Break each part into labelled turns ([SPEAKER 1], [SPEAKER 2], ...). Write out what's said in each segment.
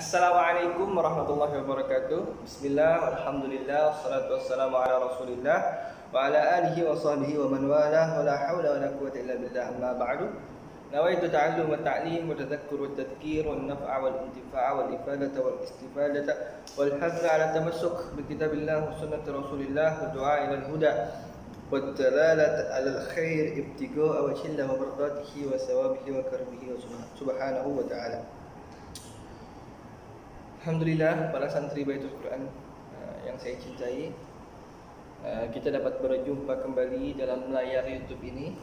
[SPEAKER 1] Assalamualaikum warahmatullahi wabarakatuh. Bismillah, alhamdulillah, wassalatu wassalamu ala rasulillah wa ala alihi wa sahbihi wa man walah wa la hawla wa la quwwata illa billah, amma ba'du. Nawaitu ta'allum wa ta'lim wa tadhakkur wa tadhkir wa naf'a wal intifa'a wal ifadata wal istifadata wal hadra ala tamassuk bi kitabillah wa sunnati rasulillah wa du'a ila al-huda wa dalalata ala al-khair ibtiga'a wa shilla wa barakatihi wa sawabihi wa karamihi wa subhanahu wa ta'ala. Alhamdulillah, para santri Baitul Quran yang saya cintai, kita dapat berjumpa kembali dalam layar YouTube ini,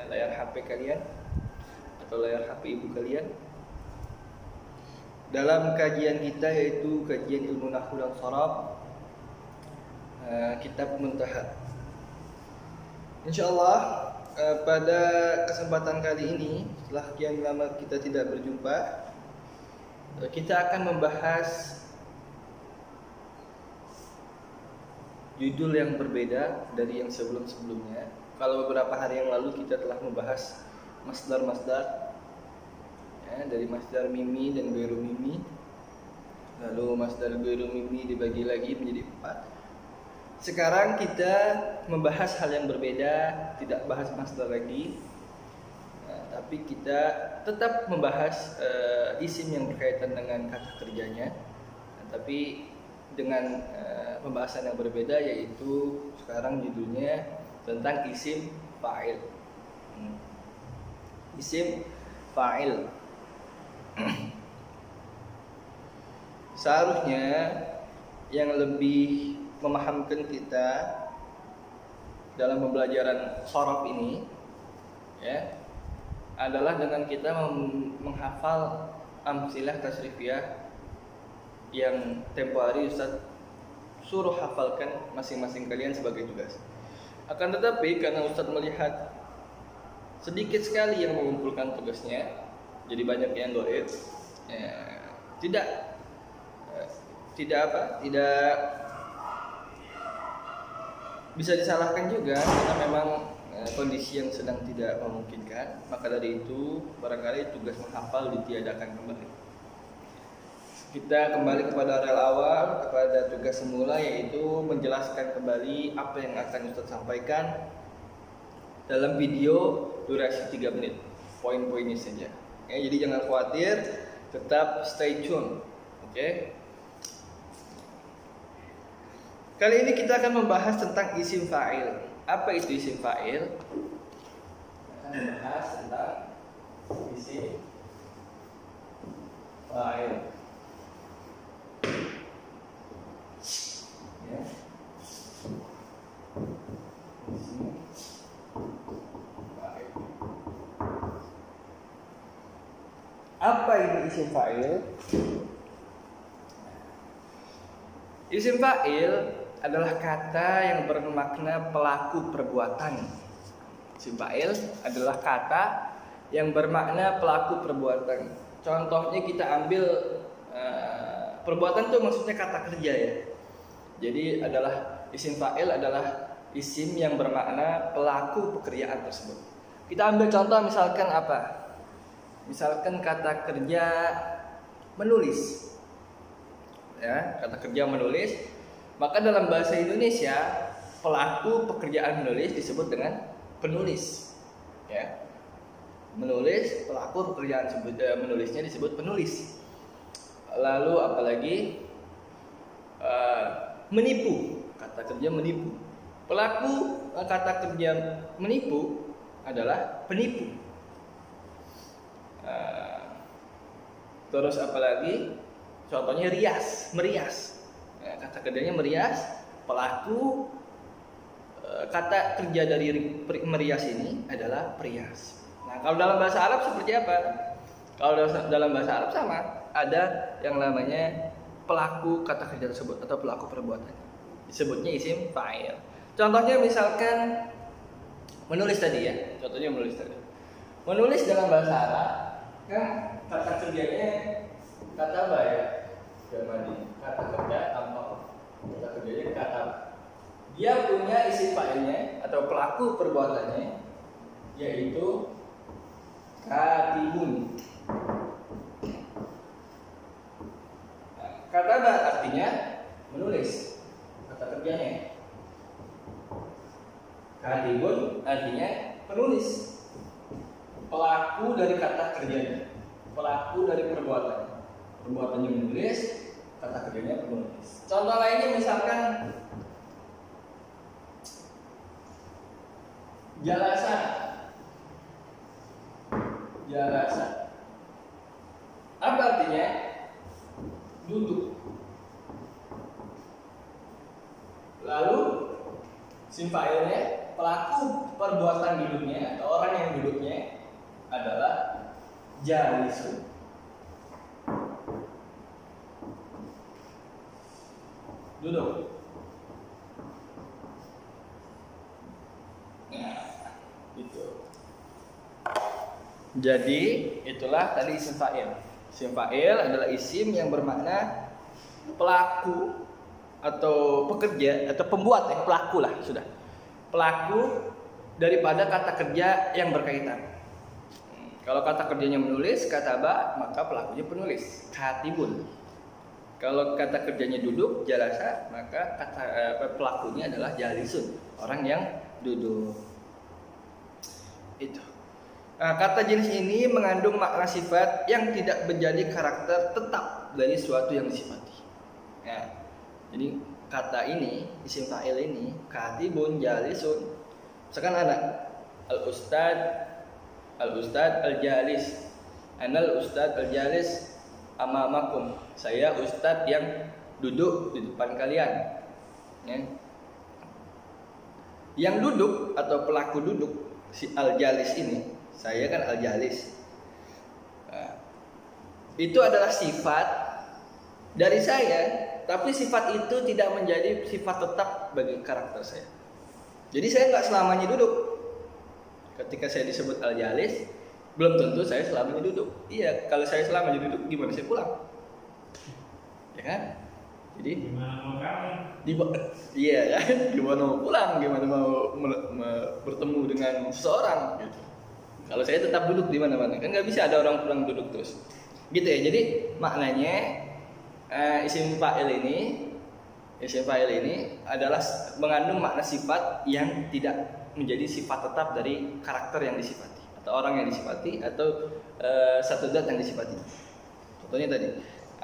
[SPEAKER 1] layar HP kalian atau layar HP ibu kalian, dalam kajian kita yaitu kajian ilmu nahwu dan sharaf, kitab Muntaha. Insyaallah pada kesempatan kali ini, setelah sekian lama kita tidak berjumpa, kita akan membahas judul yang berbeda dari yang sebelum-sebelumnya. Kalau beberapa hari yang lalu kita telah membahas masdar-masdar, ya, dari masdar mimi dan ghairu mimi. Lalu masdar ghairu mimi dibagi lagi menjadi 4. Sekarang kita membahas hal yang berbeda, tidak bahas masdar lagi. Tapi kita tetap membahas isim yang berkaitan dengan kata kerjanya, tapi dengan pembahasan yang berbeda, yaitu sekarang judulnya tentang isim fa'il. Isim fa'il. Seharusnya yang lebih memahamkan kita dalam pembelajaran sharaf ini, ya, adalah dengan kita menghafal amsilah tasrifiyah yang tempo hari Ustaz suruh hafalkan masing-masing kalian sebagai tugas. Akan tetapi karena Ustaz melihat sedikit sekali yang mengumpulkan tugasnya, jadi banyak yang goib, tidak bisa disalahkan juga karena memang kondisi yang sedang tidak memungkinkan. Maka dari itu barangkali tugas menghafal ditiadakan kembali. Kita kembali kepada rel awal, kepada tugas semula, yaitu menjelaskan kembali apa yang akan Ustaz sampaikan dalam video durasi 3 menit, poin-poinnya saja. Jadi jangan khawatir, tetap stay tune. Oke. Kali ini kita akan membahas tentang isim fa'il. Apa itu isim fa'il? Akan membahas tentang isim fa'il. Ya. Isim fa'il. Apa itu isim fa'il? Isim fa'il adalah kata yang bermakna pelaku perbuatan. Isim fa'il adalah kata yang bermakna pelaku perbuatan. Contohnya kita ambil perbuatan itu maksudnya kata kerja, ya. Jadi isim fa'il adalah isim yang bermakna pelaku pekerjaan tersebut. Kita ambil contoh misalkan apa? Misalkan kata kerja menulis. Ya, kata kerja menulis. Maka dalam bahasa Indonesia pelaku pekerjaan menulis disebut dengan penulis, ya. Menulis, pelaku pekerjaan menulisnya disebut penulis. Lalu apalagi menipu, kata kerja menipu. Pelaku kata kerja menipu adalah penipu. Terus apalagi? Contohnya merias. Kata kerjanya merias, pelaku kata kerja dari merias ini adalah perias. Nah, kalau dalam bahasa Arab seperti apa? Kalau dalam bahasa Arab sama, ada yang namanya pelaku kata kerja tersebut atau pelaku perbuatan. Disebutnya isim fa'il. Contohnya misalkan menulis tadi, ya. Contohnya menulis tadi. Menulis dalam bahasa Arab kan kata kerjanya kata apa, ya? Kata kerja tanpa kata kerjanya kata. Dia punya isim fa'ilnya atau pelaku perbuatannya yaitu katibun. pelaku dari kata kerjanya, pelaku dari perbuatannya. Perbuatannya menulis, kata kerjanya penulis. Contoh lainnya misalkan jalasa. Jalasa. Apa artinya? Duduk. Lalu isim fa'ilnya, pelaku perbuatan duduknya atau orang yang duduknya adalah jalisun. Duduk. Nah, itu. Jadi itulah tadi isim fa'il. Isim fa'il adalah isim yang bermakna pelaku atau pekerja atau pembuat, pelaku lah sudah. Pelaku daripada kata kerja yang berkaitan. Kalau kata kerjanya menulis, kataba, maka pelakunya penulis, katibun. Kalau kata kerjanya duduk, jalasa, maka pelakunya adalah jalisun, orang yang duduk. Itu. Nah, kata jenis ini mengandung makna sifat yang tidak menjadi karakter tetap dari suatu yang disifati. Nah, jadi kata ini, isim fa'il ini, katibun, jalisun. Misalkan anak, al-ustad al-jalis, anal ustad al-jalis amamakum. Saya ustad yang duduk di depan kalian. Ya. Yang duduk atau pelaku duduk, si al-jalis ini, saya kan al-jalis. Nah, itu adalah sifat dari saya. Tapi sifat itu tidak menjadi sifat tetap bagi karakter saya. Jadi saya nggak selamanya duduk. Ketika saya disebut al-jalis, belum tentu saya selamanya duduk. Iya, kalau saya selamanya duduk, gimana saya pulang? Ya kan? Jadi gimana mau kamu? Iya kan? Gimana mau pulang? Gimana mau bertemu dengan seseorang? Gitu. Kalau saya tetap duduk di mana-mana, kan nggak bisa ada orang pulang duduk terus. Gitu ya. Jadi maknanya isim fa'il ini adalah mengandung makna sifat yang tidak menjadi sifat tetap dari karakter yang disifati atau orang yang disifati atau satu zat yang disifati. Contohnya tadi,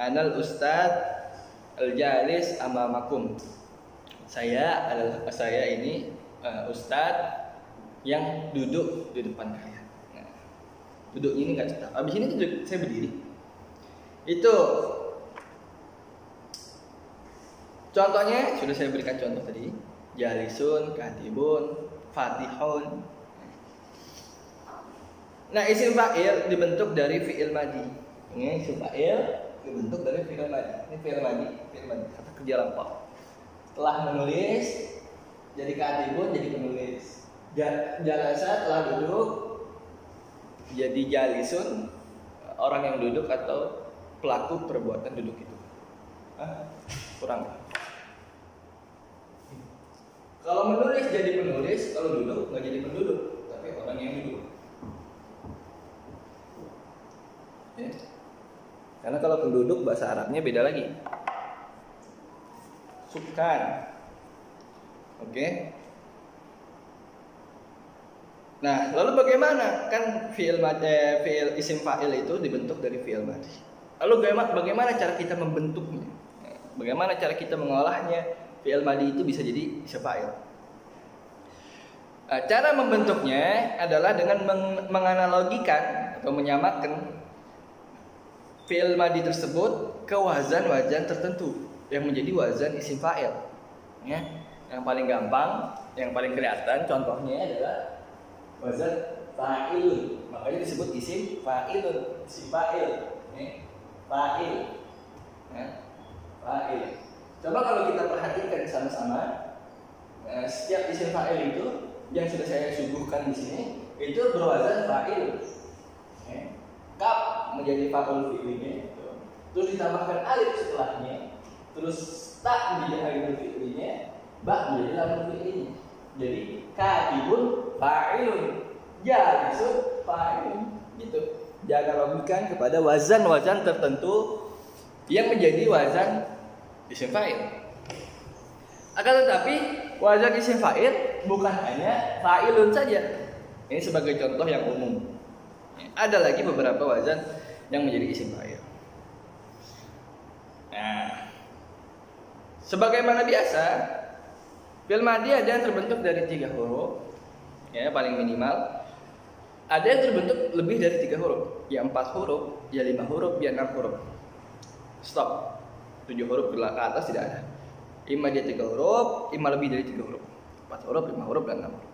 [SPEAKER 1] anal ustad al-jalis amamakum. Saya ini ustad yang duduk di depan kalian. Nah, duduk ini nggak tetap. Abis ini saya berdiri. Itu contohnya sudah saya berikan contoh tadi, jalisun, katibun, fatihun. Nah, isim fa'il dibentuk dari fi'il madhi. Ini isim fa'il dibentuk dari fi'il madhi. Ini fi'il madhi, kata kerja lampau. Setelah menulis jadi katibun, jadi penulis. Jalasa telah duduk jadi jalisun, orang yang duduk atau pelaku perbuatan duduk itu. Kurang. Kalau menulis jadi penulis, kalau duduk nggak jadi penduduk, tapi orang yang duduk. Ya. Karena kalau penduduk bahasa Arabnya beda lagi. Sukan. Oke. Nah, lalu bagaimana? Kan fi'il isim fa'il itu dibentuk dari fi'il madhi. Lalu bagaimana cara kita membentuknya? Bagaimana cara kita mengolahnya? Fi'il madhi itu bisa jadi isim fa'il. Cara membentuknya adalah dengan menganalogikan atau menyamakan fi'il madhi tersebut ke wazan-wazan tertentu yang menjadi wazan isim fa'il. Ya, yang paling gampang, yang paling kelihatan contohnya adalah wazan fa'ilun. Makanya disebut isim fa'ilun, isim fa'il. Fa'il. Ya, fa'il. Coba kalau kita perhatikan sama-sama, setiap isim fa'il itu yang sudah saya suguhkan di sini itu berwazan fa'il. Kaf menjadi fa'ul fi'linya, terus ditambahkan alif setelahnya, terus ta menjadi alif fi'linya, ba menjadi lam fi'linya. Jadi katibun fa'ilun, jalisun fa'ilun, gitu. Jangan logikkan kepada wazan-wazan tertentu yang menjadi wazan isim fa'il. Akan tetapi wazan isim fa'il bukan hanya fa'ilun saja. Ini sebagai contoh yang umum. Ada lagi beberapa wazan yang menjadi isim fa'il. Nah, sebagaimana biasa, fi'il madhi ada yang terbentuk dari 3 huruf, ya paling minimal. Ada yang terbentuk lebih dari 3 huruf, ya 4 huruf, ya 5 huruf, ya 6 huruf. Stop. 7 huruf ke atas tidak ada. Ima dia 3 huruf, ima lebih dari 3 huruf. 4 huruf, 5 huruf, dan 6 huruf.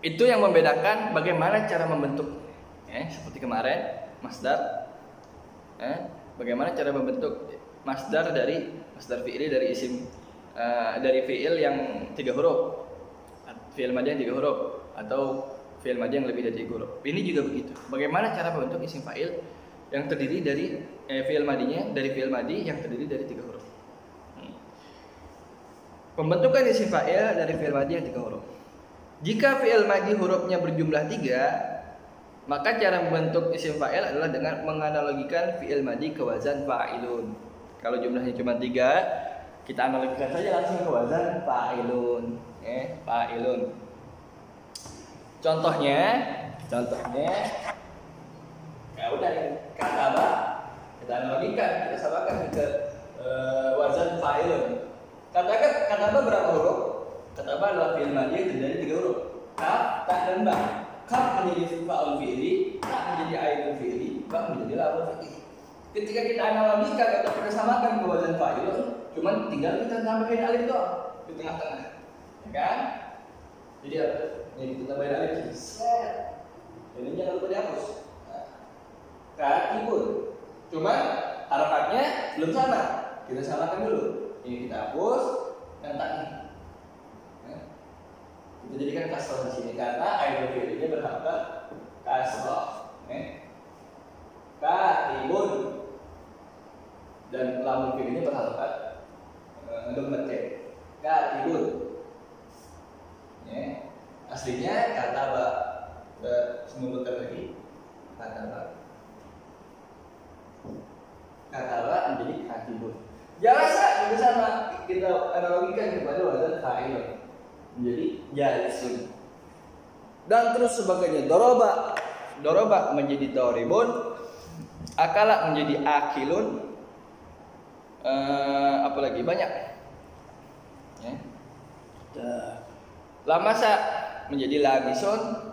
[SPEAKER 1] Itu yang membedakan bagaimana cara membentuk. Seperti kemarin, masdar. Bagaimana cara membentuk masdar fi'ili dari isim dari fi'il yang 3 huruf. Fi'il madhi yang 3 huruf atau fi'il madhi yang lebih dari 3 huruf. Ini juga begitu. Bagaimana cara membentuk isim fa'il yang terdiri dari fi'il madhinya dari fi'il madhi yang terdiri dari 3 huruf. Pembentukan isim fa'il dari fi'il madhi yang 3 huruf. Jika fi'il madhi hurufnya berjumlah 3, maka cara membentuk isim fa'il adalah dengan menganalogikan fi'il madhi ke wazan fa'ilun. Kalau jumlahnya cuma 3, kita analogikan saja langsung ke wazan fa'ilun. Fa'ilun. Contohnya ya udah kataba, kita analogikan, kita samakan ke wazan fa'ilun. Kataba berapa huruf? Kataba adalah fi'il madhi yang terdiri dari 3 huruf. Kaf, ta, dan ba. Kaf menjadi fa'ul fi'li, ta menjadi ainul fi'li, ba menjadi lamul fi'li. Ketika kita analogikan atau kita samakan ke wazan fa'ilun, cuman tinggal kita tambahin alif doang di tengah-tengah, ya kan? Jadi apa? Jadi kita tambahin alif, set. Ini jangan lupa dihapus. Katibun. Cuma harokatnya belum sama. Kita samakan dulu. Ini kita hapus dan tak ini. Kita jadikan kasroh di sini karena ainul fi'linya berharokat kasroh. Katibun. Dan lamul fi'linya berharokat dhammat. Katibun. Aslinya kataba. Sebutkan lagi kataba. Kataba menjadi katibun. Jalasa juga sama, kita analogikan kepada wazan fa'ilun menjadi jalisun. Dan terus sebagainya. Doroba menjadi doribun, akala menjadi akilun, apalagi banyak. Lamasa menjadi labisun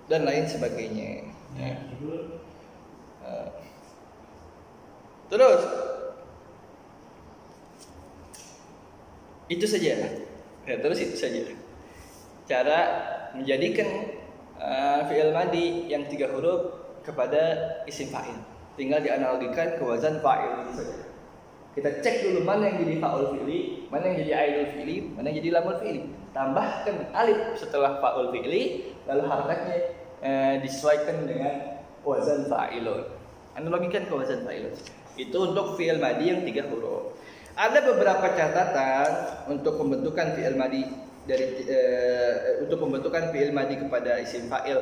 [SPEAKER 1] dan lain sebagainya. Terus itu saja. Terus itu saja cara menjadikan fi'il madhi yang 3 huruf kepada isim fa'il. Tinggal dianalogikan ke wazan fa'il saja. Kita cek dulu mana yang jadi fa'ul fi'li, mana yang jadi ainul fi'li, mana yang jadi lamul fi'li. Tambahkan alif setelah fa'ul fi'li, lalu harakatnya disesuaikan dengan wazan fa'ilun. Analogikan ke wazan fa'ilun. Itu untuk fi'il madhi yang 3 huruf. Ada beberapa catatan untuk pembentukan fi'il madhi untuk pembentukan fi'il madhi kepada isim fa'il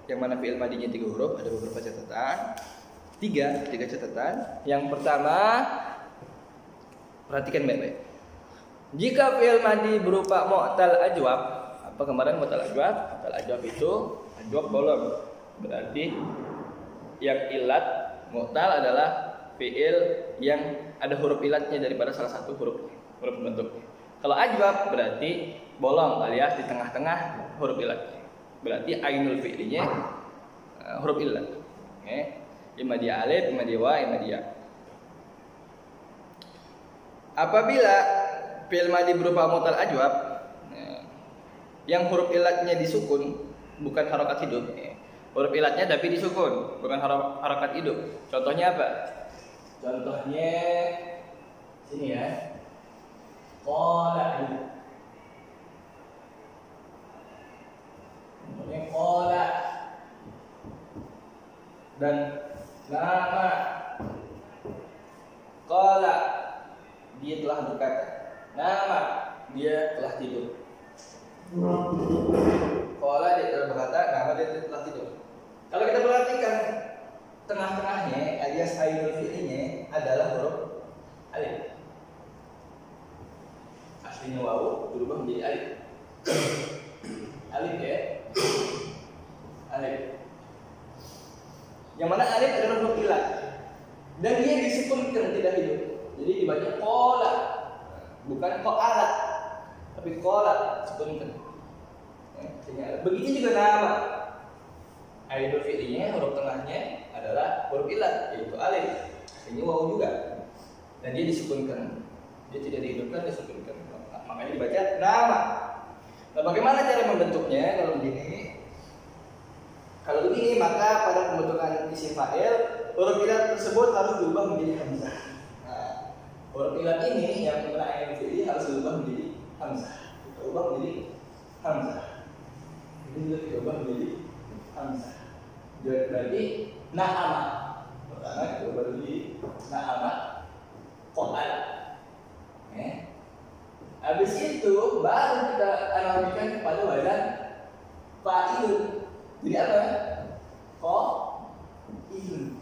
[SPEAKER 1] yang mana fi'il madhinya 3 huruf. Ada beberapa catatan. Tiga catatan. Yang pertama, perhatikan baik-baik. Jika fi'il madhi berupa mu'tal ajwab, apa kemarin mu'tal ajwab? Mu'tal ajwab itu ajwab bolong. Berarti yang ilat mu'tal adalah fi'il yang ada huruf ilatnya daripada salah satu huruf pembentuknya. Kalau ajwab berarti bolong alias di tengah-tengah huruf ilatnya. Berarti ainul fi'linya huruf ilat. Imma dia alif, imma dia wa, imma dia. Apabila fi'il madhi berupa mu'tal ajwab yang huruf ilatnya disukun, bukan harokat hidup. Huruf ilatnya tapi disukun, bukan harokat hidup. Contohnya apa? Contohnya sini ya. Qala. Contohnya qala. Dan nama qala, dia telah berkata. Nama, dia telah tidur. Qala, dia telah berkata, nama dia telah tidur. Kalau kita perhatikan tengah-tengahnya alias ainul fi'linya adalah huruf alif. Aslinya wawu berubah menjadi alif. Alif ya. Alif. Yang mana alif adalah huruf ilat dan dia disukunkan, tidak hidup. Jadi dibaca kola, bukan koala, tapi kola, sukunkan. Begitu juga nama. Huruf fi'linya, huruf tengahnya adalah huruf ilat, yaitu alif. Ini waw juga. Dan dia disukunkan. Dia tidak dihidupkan, disukunkan. Makanya dibaca nama. Nah, bagaimana cara membentuknya? Kalau begini, maka pada pembentukan isim fa'il, huruf ilat tersebut harus berubah menjadi hamzah. Nah, huruf ilat ini yang mengenai fi'il harus berubah menjadi hamzah. Berubah menjadi hamzah. Ini sudah diubah menjadi hamzah. Berarti na'ama. Pertama diubah menjadi na'ama. Qa'al. Habis itu baru kita analogikan kepada wazan fa'ilun. Jadi apa? Qa'ilun.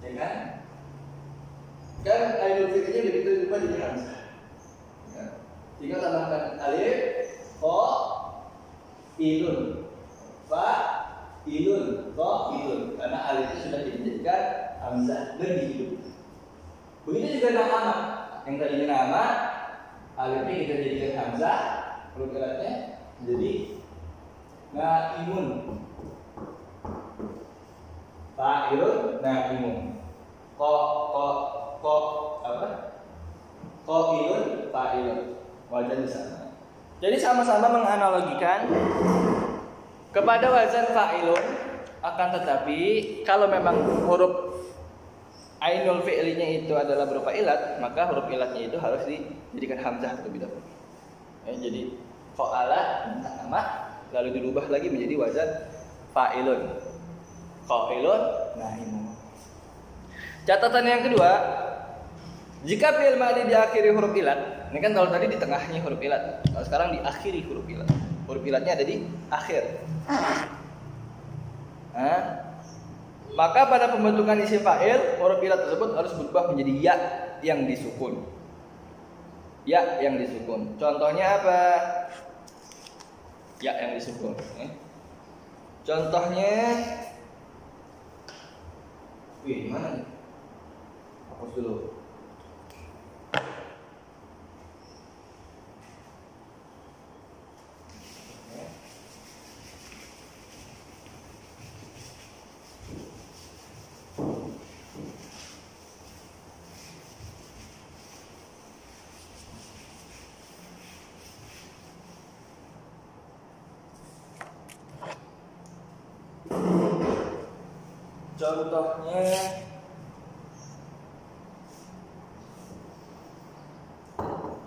[SPEAKER 1] Ya kan? Kan alif fi'ilnya begitu juga jadi hamzah. Ya. Tinggal tambahkan alif, qa'ilun, fa'ilun, qa'ilun. Karena alifnya sudah dijadikan hamzah dan dihidupkan. Begitu juga nama. Yang tadinya nama, alifnya kita jadikan hamzah, huruf ilatnya menjadi naimun, fa'ilun, naimun, qa'ilun, fa'ilun. Wazan di sana. Jadi sama-sama menganalogikan kepada wazan fa'ilun, akan tetapi kalau memang huruf ainul fi'linya itu adalah berupa ilat, maka huruf ilatnya itu harus dijadikan hamzah terlebih dahulu. Jadi qa'ala nama, lalu dirubah lagi menjadi wazan fa'ilun, qa'ilun, naimun. Catatan yang kedua, jika fi'il madhi diakhiri huruf ilat, ini kan kalau tadi di tengahnya huruf ilat, kalau sekarang diakhiri huruf ilat. Huruf ilatnya ada di akhir. Maka pada pembentukan isim fa'il, huruf ilat tersebut harus berubah menjadi ya yang disukun. Ya yang disukun. Contohnya apa? Ya yang disukun. Contohnya, mana nih? Hapus dulu. Contohnya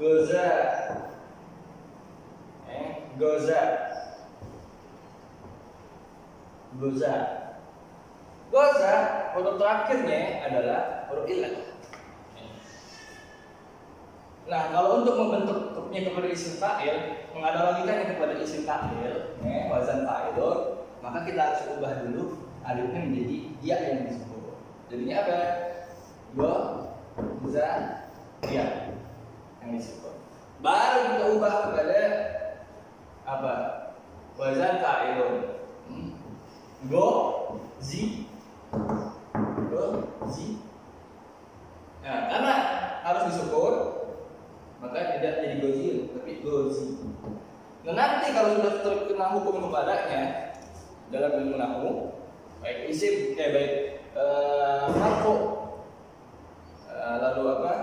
[SPEAKER 1] goza, goza, goza, goza. Huruf terakhirnya adalah huruf ilat. Nah, kalau untuk membentuknya kepada isim fa'il, menganalogikannya kepada isim fa'il, wazan fa'ilun, maka kita harus ubah dulu alifnya menjadi ya yang disebut. Jadinya apa? Goza, ya yang disebut. Baru kita ubah kepada apa? Wazan fa'ilun. Gozi, gozi. Nah, karena harus disebut, maka tidak jadi gozi, tapi gozi. Nah, nanti kalau sudah terkena hukum kepadanya dalam ilmu nahwu, baik isim, baik marfu, lalu apa,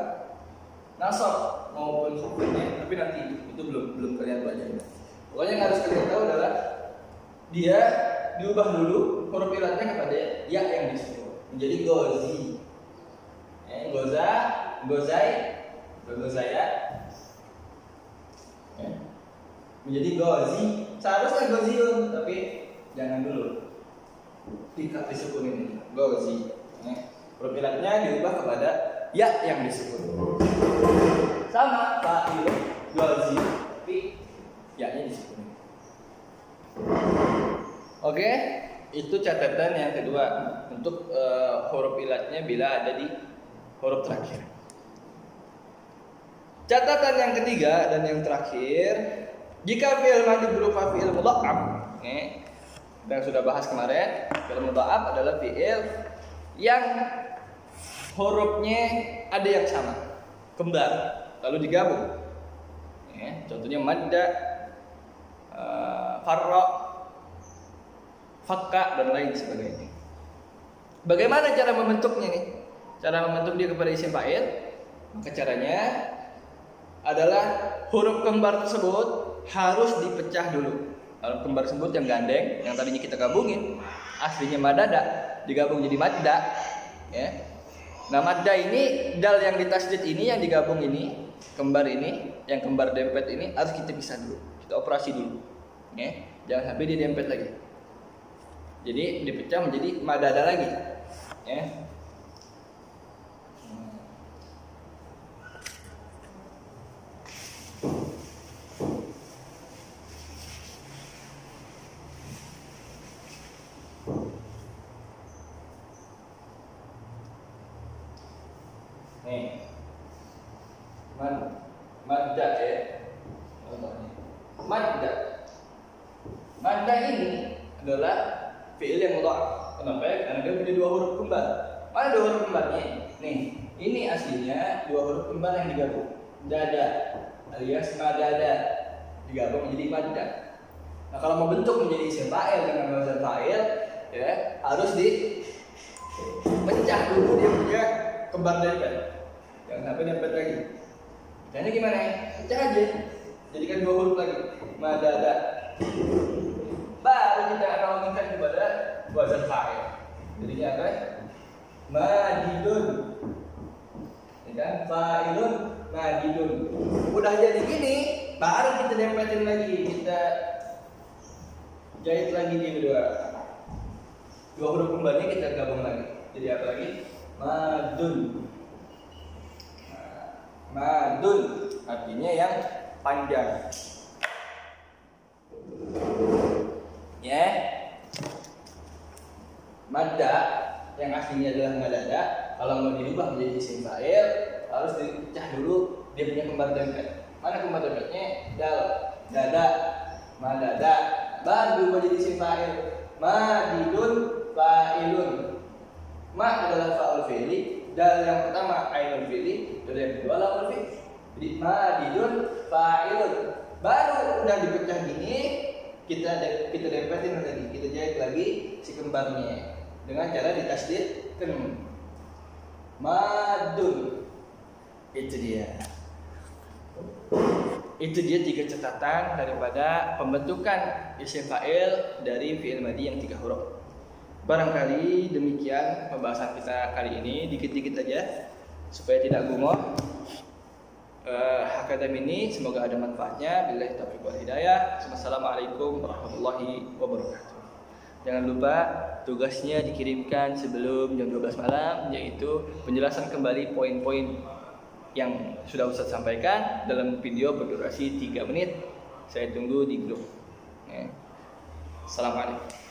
[SPEAKER 1] nasab maupun hukumnya, tapi nanti itu belum kalian pelajari. Pokoknya yang harus kalian tahu adalah dia diubah dulu huruf ilatnya kepada ya yang disebut menjadi gozi, goza, gozai, gozaya, menjadi gozi. Seharusnya goziun, tapi jangan dulu tidak disukunin gozi. Huruf ilatnya diubah kepada ya yang disebut. Sama fa'il, gozi, tapi ya-nya disukunin. Oke, itu catatan yang kedua untuk huruf ilatnya bila ada di huruf terakhir. Catatan yang ketiga dan yang terakhir, jika fi'il madhi berupa fi'il mudha'af, Kita sudah bahas kemarin, fi'il mudha'af adalah fi'il yang hurufnya ada yang sama, kembar, lalu digabung. Ya, contohnya madda, farra, fakka, dan lain sebagainya. Bagaimana cara membentuknya nih? Cara membentuk dia kepada isim fa'il, maka caranya adalah huruf kembar tersebut harus dipecah dulu. Huruf kembar tersebut yang gandeng, yang tadinya kita gabungin, aslinya madada, digabung jadi madda. Ya. Nah madda ini, dal yang ditasdid ini, yang digabung ini, kembar ini, yang kembar dempet ini harus kita pisah dulu, kita operasi dulu. Ya. Jangan sampai dia dempet lagi. Jadi dipecah menjadi madada lagi. Ya. Nih, madda ya, madda ini adalah fi'il yang mudha'af. Kenapa? Karena dia punya dua huruf kembar. Mana dua huruf kembarnya? Nih, ini aslinya dua huruf kembar yang digabung. Dada alias madada digabung menjadi madda. Nah, kalau mau bentuk menjadi isim fa'il dengan wazan fa'il, ya harus dipecah dulu dia punya kembar dempet. Jangan sampai dempet lagi. Caranya gimana ya? Pecah aja. Jadikan dua huruf lagi. Madada. Baru kita akan lakukan kepada wazan fa'il. Jadinya apa? Madidun. Ya kan? Fa'ilun madidun. Udah jadi gini, baru kita dempetin lagi. Kita jahit lagi di dua huruf kembarnya kita gabung lagi. Jadi apa lagi? Madun. Madun artinya yang panjang. Ya. Madda yang aslinya adalah madada, kalau mau dirubah menjadi isim fa'il harus dipecah dulu dia punya kembar dempet. Mana kembar dempetnya? Dal, dada, madada. Baru berubah jadi isim fa'il. Madidun fa'ilun. Ma adalah fa'ul fi'li, dal yang pertama ainul fi'li, dal yang kedua lamul fi'li. Jadi madidun fa'ilun. Baru udah dipecah gini, kita dempetin lagi, kita jahit lagi si kembarnya dengan cara ditasdidkan. Madun. Itu dia. Itu dia 3 catatan daripada pembentukan isim fa'il dari fi'il madhi yang 3 huruf. Barangkali demikian pembahasan kita kali ini, dikit-dikit aja supaya tidak gumoh. Hakadam ini semoga ada manfaatnya. Billahi taufiq wal hidayah. Wassalamualaikum warahmatullahi wabarakatuh. Jangan lupa tugasnya dikirimkan sebelum jam 12 malam, yaitu penjelasan kembali poin-poin yang sudah Ustaz sampaikan dalam video berdurasi 3 menit. Saya tunggu di grup. Assalamualaikum.